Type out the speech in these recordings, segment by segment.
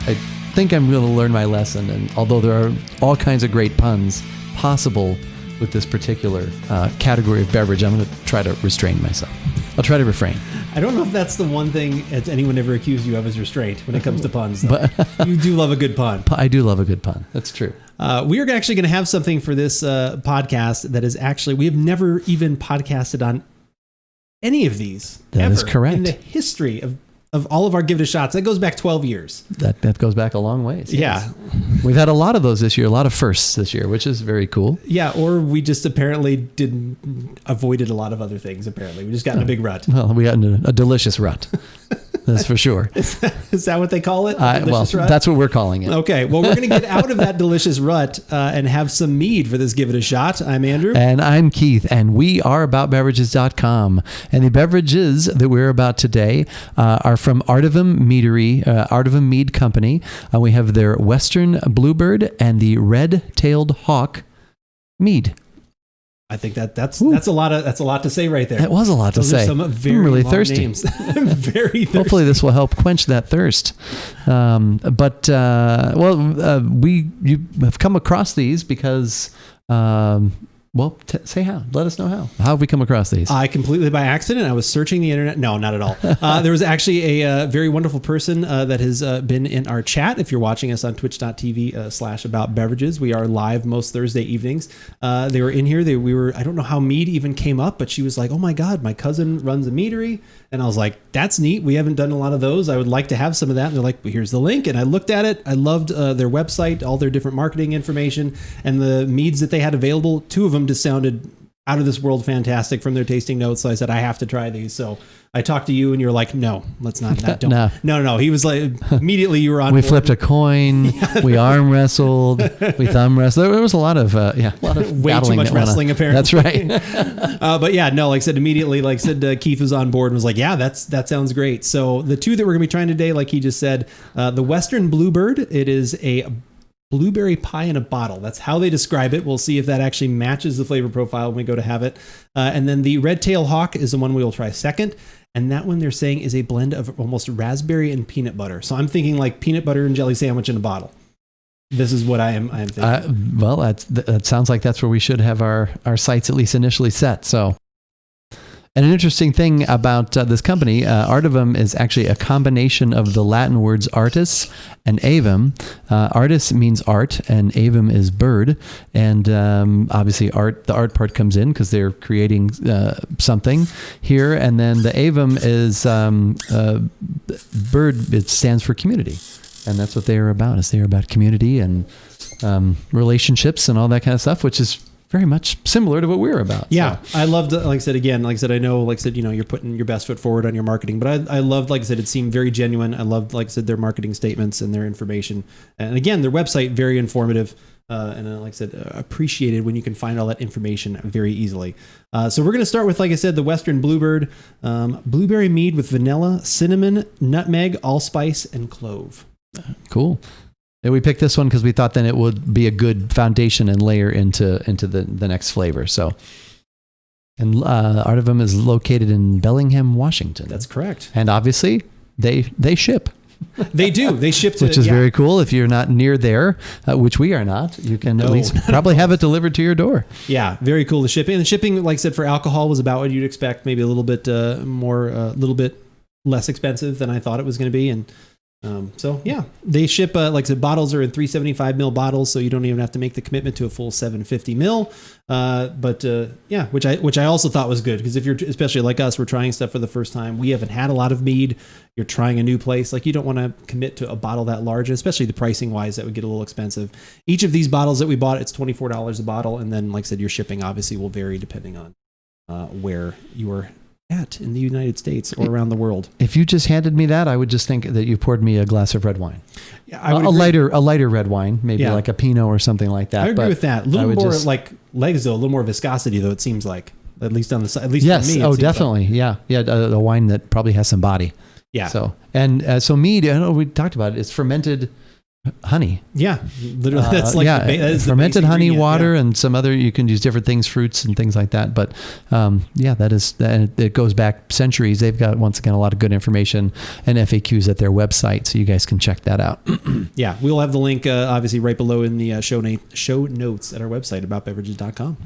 I think I'm going to learn my lesson. And although there are all kinds of great puns possible with this particular category of beverage, I'm going to try to restrain myself. I'll try to refrain. I don't know if that's the one thing anyone ever accused you of as restraint when it comes to puns. But you do love a good pun. I do love a good pun. That's true. We are actually going to have something for this podcast that is actually, we have never even podcasted on any of these. That is correct. In the history of all of our Give It a Shots. That goes back 12 years. That goes back a long ways. Yes. Yeah. We've had a lot of those this year, a lot of firsts this year, which is very cool. Yeah, or we just apparently avoided a lot of other things, apparently. We just got in a big rut. Well, we got in a delicious rut. That's for sure. Is that what they call it? Well, rut? That's what we're calling it. Okay. Well, we're going to get out of that delicious rut and have some mead for this Give It a Shot. I'm Andrew. And I'm Keith. And we are AboutBeverages.com. And the beverages that we're about today are from Artivem Meadery, Artivem Mead Company. We have their Western Bluebird and the Red-Tailed Hawk Mead. I think that's a lot to say right there. That was a lot to say. Some very I'm really long thirsty. Names. Very thirsty. Hopefully this will help quench that thirst. You have come across these because, say how. Let us know how. How have we come across these? I completely by accident. I was searching the internet. No, not at all. There was actually a very wonderful person that has been in our chat. If you're watching us on twitch.tv/About Beverages, we are live most Thursday evenings. They were in here. I don't know how mead even came up, but she was like, "Oh my God, my cousin runs a meadery." And I was like, "That's neat. We haven't done a lot of those. I would like to have some of that." And they're like, "Well, here's the link." And I looked at it. I loved their website, all their different marketing information, and the meads that they had available. Two of them just sounded out of this world fantastic from their tasting notes. So I said, I have to try these. So I talked to you and you're like, no, let's not. No. He was like, immediately you were on We board. flipped a coin. We arm wrestled. We thumb wrestled. There was a lot of way too much wrestling apparently. That's right. But yeah, no, like I said, immediately, Keith was on board and was like, yeah, that sounds great. So the two that we're going to be trying today, like he just said, the Western Bluebird, it is a blueberry pie in a bottle. That's how they describe it. We'll see if that actually matches the flavor profile when we go to have it. And then the Red Tail Hawk is the one we will try second. And that one they're saying is a blend of almost raspberry and peanut butter. So I'm thinking like peanut butter and jelly sandwich in a bottle. This is what I am thinking. That sounds like that's where we should have our sights at least initially set. So. And an interesting thing about this company, Artivem is actually a combination of the Latin words artis and avum. Artis means art, and avum is bird. And obviously, the art part comes in because they're creating something here. And then the avum is bird. It stands for community, and that's what they are about. They are about community and relationships and all that kind of stuff, which is very much similar to what we're about. Yeah. So. I loved, I know, you're putting your best foot forward on your marketing, but I loved, it seemed very genuine. I loved, their marketing statements and their information. And again, their website, very informative. Appreciated when you can find all that information very easily. So we're going to start with, the Western Bluebird, blueberry mead with vanilla, cinnamon, nutmeg, allspice, and clove. Cool. And we picked this one because we thought then it would be a good foundation and layer into the next flavor. So, and Artivem is located in Bellingham, Washington. That's correct. And obviously, they ship. They do. They ship to, which is very cool. If you're not near there, which we are not, you can at least probably have it delivered to your door. Yeah, very cool. The shipping, like I said, for alcohol was about what you'd expect. Maybe a little bit little bit less expensive than I thought it was going to be, and. They ship, bottles are in 375 ml bottles, so you don't even have to make the commitment to a full 750 ml. Which I also thought was good, because if you're, especially like us, we're trying stuff for the first time. We haven't had a lot of mead. You're trying a new place. You don't want to commit to a bottle that large, especially the pricing wise, that would get a little expensive. Each of these bottles that we bought, it's $24 a bottle. And then, like I said, your shipping obviously will vary depending on where you are at in the United States or around the world. If you just handed me that, I would just think that you poured me a glass of red wine. Yeah, I would a lighter red wine, maybe like a Pinot or something like that. I agree with that. A little more legs though, a little more viscosity though. It seems like, at least on the side, at least yes. for me. Oh, definitely. Like. Yeah. A wine that probably has some body. Yeah. So mead, I know we talked about it. It's fermented honey. Yeah, literally. That's like that is fermented the honey, water, yeah. and some other. You can use different things, fruits and things like that. But it goes back centuries. They've got once again a lot of good information and FAQs at their website, so you guys can check that out. Yeah, we'll have the link obviously right below in the show notes at our website aboutbeverages.com.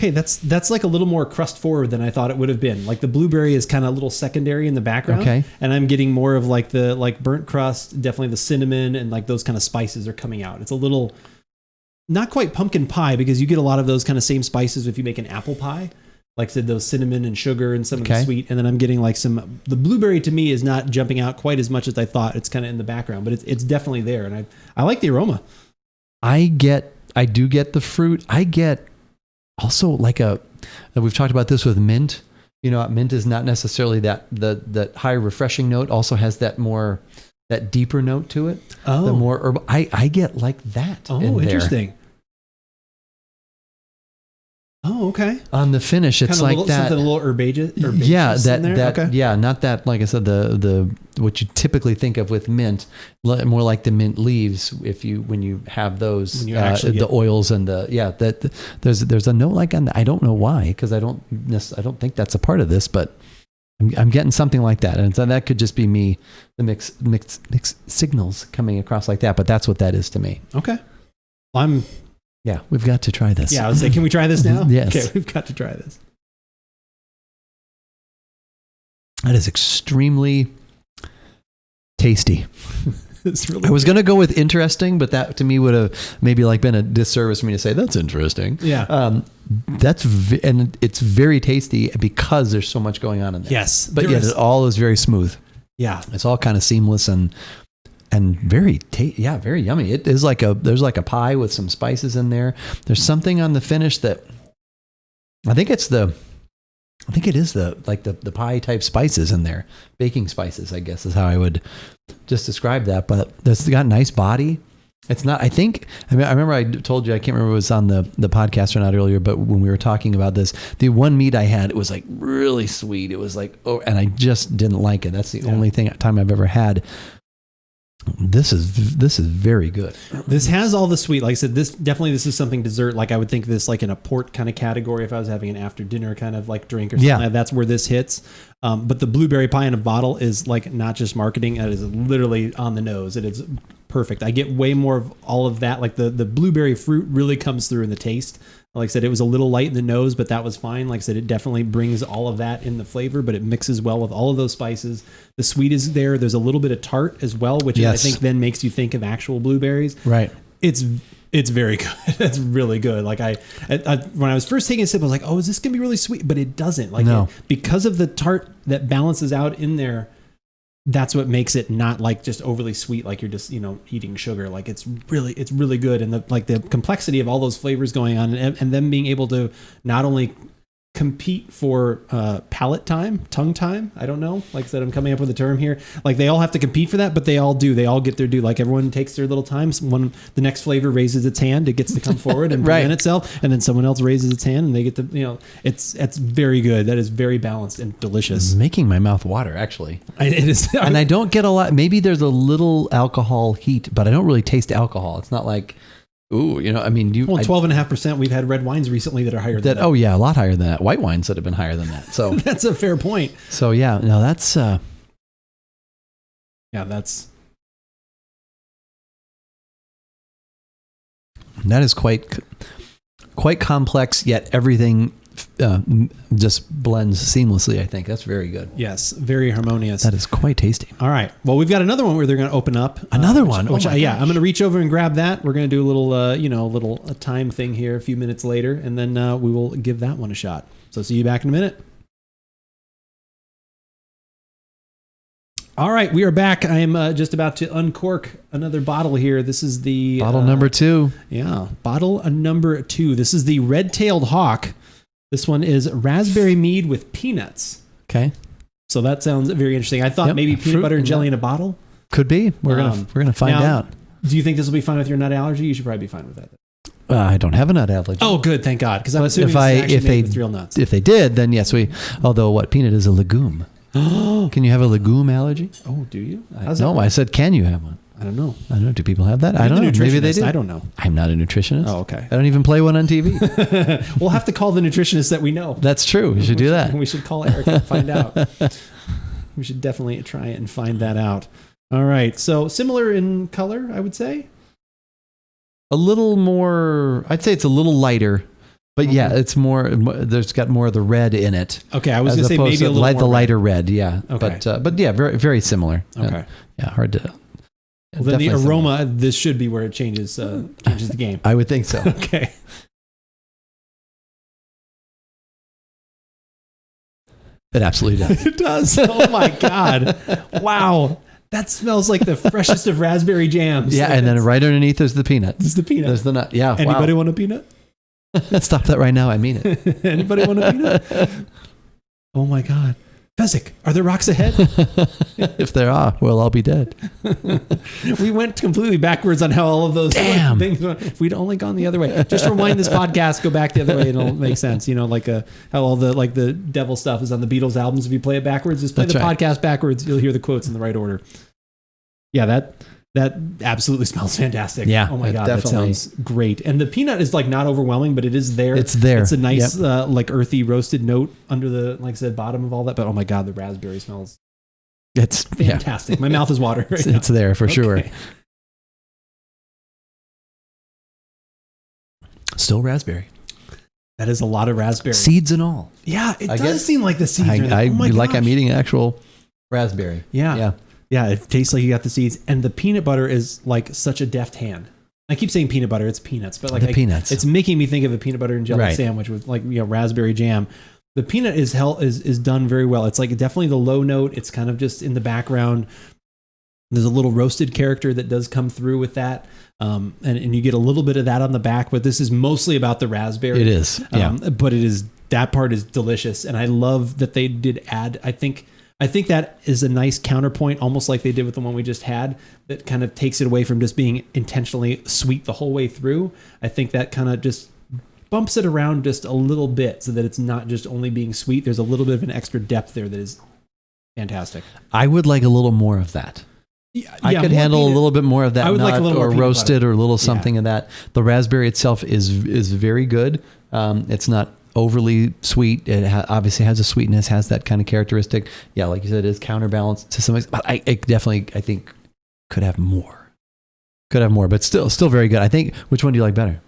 Okay, that's like a little more crust forward than I thought it would have been. Like the blueberry is kind of a little secondary in the background. Okay. And I'm getting more of like the burnt crust, definitely the cinnamon and like those kind of spices are coming out. It's a little, not quite pumpkin pie because you get a lot of those kind of same spices if you make an apple pie. Like I said, those cinnamon and sugar and some of the sweet. And then I'm getting like the blueberry to me is not jumping out quite as much as I thought. It's kind of in the background, but it's definitely there. And I like the aroma. I do get the fruit. I get also we've talked about this with mint. Mint is not necessarily that high refreshing note. Also has that deeper note to it. Oh, the more herb. I get like that. Oh, interesting. Oh, okay. On the finish, it's kind of like that. Something a little herbaceous. Yeah, okay. Yeah, not that. Like I said, the what you typically think of with mint, more like the mint leaves. When you have those, the oils and there's a note like on that. I don't know why, because I don't think that's a part of this, but I'm getting something like that, and so that could just be me, the mixed signals coming across like that. But that's what that is to me. Okay. Yeah, we've got to try this. Yeah, I was like, can we try this now? Yes. Okay, we've got to try this. That is extremely tasty. It's really I was going to go with interesting, but that to me would have maybe been a disservice for me to say that's interesting. Yeah. And it's very tasty because there's so much going on in there. Yes. But yet it all is very smooth. Yeah. It's all kind of seamless and very very yummy. It is there's like a pie with some spices in there. There's something on the finish that I think it is the pie type spices in there. Baking spices, I guess, is how I would just describe that. But it's got a nice body. It's not, I remember I told you, I can't remember if it was on the podcast or not earlier, but when we were talking about this, the one mead I had, it was like really sweet. It was like, and I just didn't like it. That's the only time I've ever had. This is very good. This has all the sweet. Like I said, this is something dessert. Like I would think this like in a port kind of category if I was having an after dinner kind of like drink or something. Yeah. That's where this hits. But the blueberry pie in a bottle is like not just marketing. It is literally on the nose. It is perfect. I get way more of all of that. Like the blueberry fruit really comes through in the taste. Like I said, it was a little light in the nose, but that was fine. Like I said, it definitely brings all of that in the flavor, but it mixes well with all of those spices. The sweet is there. There's a little bit of tart as well, which I think then makes you think of actual blueberries. Right. It's very good. It's really good. Like I when I was first taking a sip, I was like, oh, is this going to be really sweet? But it doesn't. Like because of the tart that balances out in there, that's what makes it not like just overly sweet, like you're just, eating sugar. Like it's really good. And the complexity of all those flavors going on and them being able to not only compete for palate time, tongue time. I don't know. Like I said, I'm coming up with a term here. Like they all have to compete for that, but they all do. They all get their due. Like everyone takes their little time. The next flavor raises its hand. It gets to come forward and present itself. And then someone else raises its hand and they get to, it's very good. That is very balanced and delicious. It's making my mouth water, actually. It is. And I don't get a lot. Maybe there's a little alcohol heat, but I don't really taste alcohol. It's not like, ooh, 12.5%. We've had red wines recently that are higher than that. Oh yeah, a lot higher than that. White wines that have been higher than that. So that's a fair point. So yeah, no, that's that is quite complex. Yet everything just blends seamlessly. I think that's very good. Yes, very harmonious. That is quite tasty. All right. Well, we've got another one where they're going to open up. Another one. I'm going to reach over and grab that. We're going to do a little time thing here a few minutes later, and then we will give that one a shot. So see you back in a minute. All right, we are back. I am just about to uncork another bottle here. This is the bottle number 2. Yeah, bottle number 2. This is the Red-Tailed Hawk. This one is raspberry mead with peanuts. Okay. So that sounds very interesting. I thought maybe peanut butter and jelly in a bottle. Could be. We're gonna find out. Do you think this will be fine with your nut allergy? You should probably be fine with that. I don't have a nut allergy. Oh, good, thank God. Because I'm assuming it's actually made with real nuts. If they did, then yes, although peanut is a legume. Can you have a legume allergy? Oh, do you? No, I said, can you have one? I don't know. I don't know. Do people have that? I don't know. Maybe they do. I don't know. I'm not a nutritionist. Oh, okay. I don't even play one on TV. We'll have to call the nutritionist that we know. That's true. We should do that. We should call Eric and find out. We should definitely try and find that out. All right. So similar in color, I would say. A little more, I'd say it's a little lighter, but yeah, it's more, there's got more of the red in it. Okay. I was going to say maybe a little more the lighter red. Yeah. Okay. But yeah, very, very similar. Okay. Yeah. Hard to. Well, then the aroma, this should be where it changes the game. I would think so. Okay. It absolutely does. It does. Oh my God. Wow. That smells like the freshest of raspberry jams. Yeah, and then right underneath there's the peanut. There's the peanut. There's the nut. Yeah. Anybody want a peanut? Stop that right now. I mean it. Anybody want a peanut? Oh my God. Fezzik, are there rocks ahead? If there are, we'll all be dead. We went completely backwards on how all of those things went. If we'd only gone the other way. Just rewind this podcast, go back the other way, and it'll make sense. You know, like how all the devil stuff is on the Beatles albums. If you play it backwards, just play podcast backwards. You'll hear the quotes in the right order. Yeah, that absolutely smells fantastic. Yeah. Oh my God, definitely. That sounds great. And the peanut is like not overwhelming, but it is there. It's there. It's a nice like earthy roasted note under the, like I said, bottom of all that. But oh my God, the raspberry smells. It's fantastic. My mouth is watering right now. It's there for sure. Still raspberry. That is a lot of raspberry. Seeds and all. Yeah, it does seem like the seeds are there. I'm eating an actual raspberry. Yeah. Yeah. Yeah, it tastes like you got the seeds. And the peanut butter is like such a deft hand. I keep saying peanut butter, it's peanuts. But like peanuts. It's making me think of a peanut butter and jelly sandwich with like, you know, raspberry jam. The peanut is done very well. It's like definitely the low note. It's kind of just in the background. There's a little roasted character that does come through with that. And you get a little bit of that on the back, but this is mostly about the raspberry. It is. Yeah. But that part is delicious. And I love that they did add, I think that is a nice counterpoint, almost like they did with the one we just had, that kind of takes it away from just being intentionally sweet the whole way through. I think that kind of just bumps it around just a little bit so that it's not just only being sweet. There's a little bit of an extra depth there that is fantastic. I would like a little more of that. I could handle a little bit more of that. I would like a little more roasted butter. Or a little something of that. The raspberry itself is very good. It's not overly sweet. It obviously has a sweetness, has that kind of characteristic. Yeah, like you said, it is counterbalanced to some extent. But I think could have more. But still very good. I think, which one do you like better?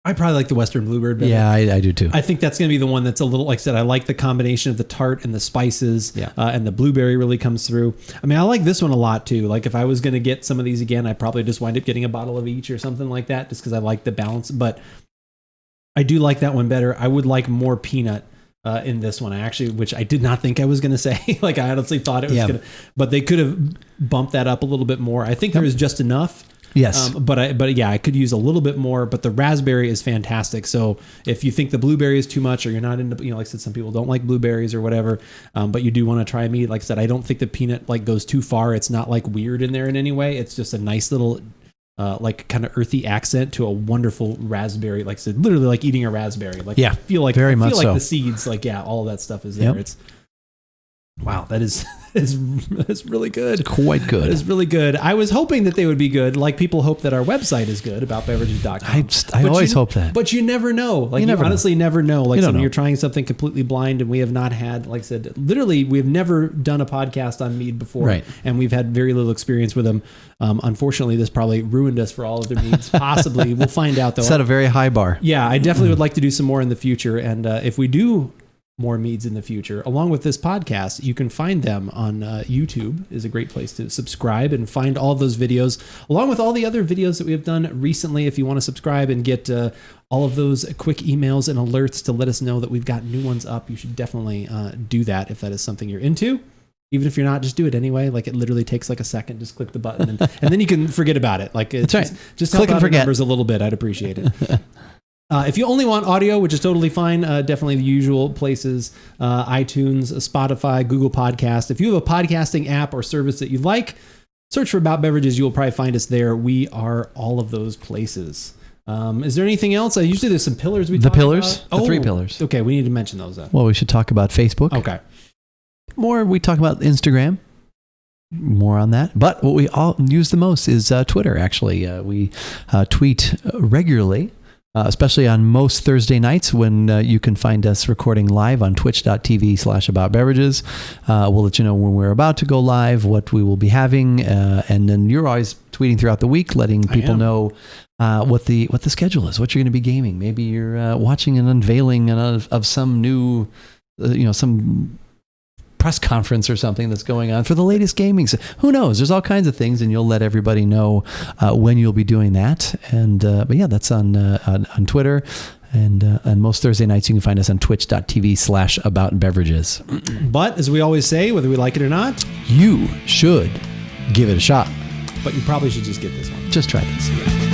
I probably like the Western Bluebird better. Yeah, I do too. I think that's going to be the one that's a little, like I said, I like the combination of the tart and the spices, and the blueberry really comes through. I mean, I like this one a lot too. Like if I was going to get some of these again, I'd probably just wind up getting a bottle of each or something like that, just because I like the balance. But I do like that one better. I would like more peanut in this one, which I did not think I was going to say. Like I honestly thought it was going to, but they could have bumped that up a little bit more. I think there is just enough. Yes. But I could use a little bit more, but the raspberry is fantastic. So if you think the blueberry is too much or you're not into, like I said, some people don't like blueberries or whatever, but you do want to try mead. Like I said, I don't think the peanut like goes too far. It's not like weird in there in any way. It's just a nice little, like kind of earthy accent to a wonderful raspberry. Like I said, literally like eating a raspberry. Like I feel like the seeds, like, all of that stuff is there. Yep. It's, wow, that is really good. Quite good. It's really good. I was hoping that they would be good, like people hope that our website is good, aboutbeverages.com. I always hope that. But you never know. Like you honestly never know. Like you're trying something completely blind, and we have not had, like I said, literally we've never done a podcast on mead before. Right. And we've had very little experience with them. Unfortunately, this probably ruined us for all of their meads. Possibly. We'll find out though. Set a very high bar. Yeah, I definitely would like to do some more in the future. And if we do more meads in the future, along with this podcast, you can find them on YouTube. Is a great place to subscribe and find all of those videos, along with all the other videos that we have done recently. If you want to subscribe and get all of those quick emails and alerts to let us know that we've got new ones up, you should definitely do that if that is something you're into. Even if you're not, just do it anyway. Like it literally takes like a second. Just click the button and then you can forget about it. Like it's that's right. Just help out the numbers a little bit. I'd appreciate it. If you only want audio, which is totally fine, definitely the usual places, iTunes, Spotify, Google Podcast. If you have a podcasting app or service that you like, search for About Beverages. You will probably find us there. We are all of those places. Is there anything else? Usually there's some pillars we The talk pillars? about. The 3 pillars. Okay, we need to mention those then. Well, we should talk about Facebook. Okay. More we talk about Instagram. More on that. But what we all use the most is Twitter, actually. We tweet regularly, especially on most Thursday nights when you can find us recording live on twitch.tv/About Beverages. We'll let you know when we're about to go live, what we will be having. And then you're always tweeting throughout the week, letting people know what the schedule is, what you're going to be gaming. Maybe you're watching an unveiling of some new, some press conference or something that's going on for the latest gaming. So who knows? There's all kinds of things, and you'll let everybody know when you'll be doing that. And but yeah, that's on Twitter. And on most Thursday nights, you can find us on twitch.tv/About Beverages. But as we always say, whether we like it or not, you should give it a shot. But you probably should just get this one. Just try this.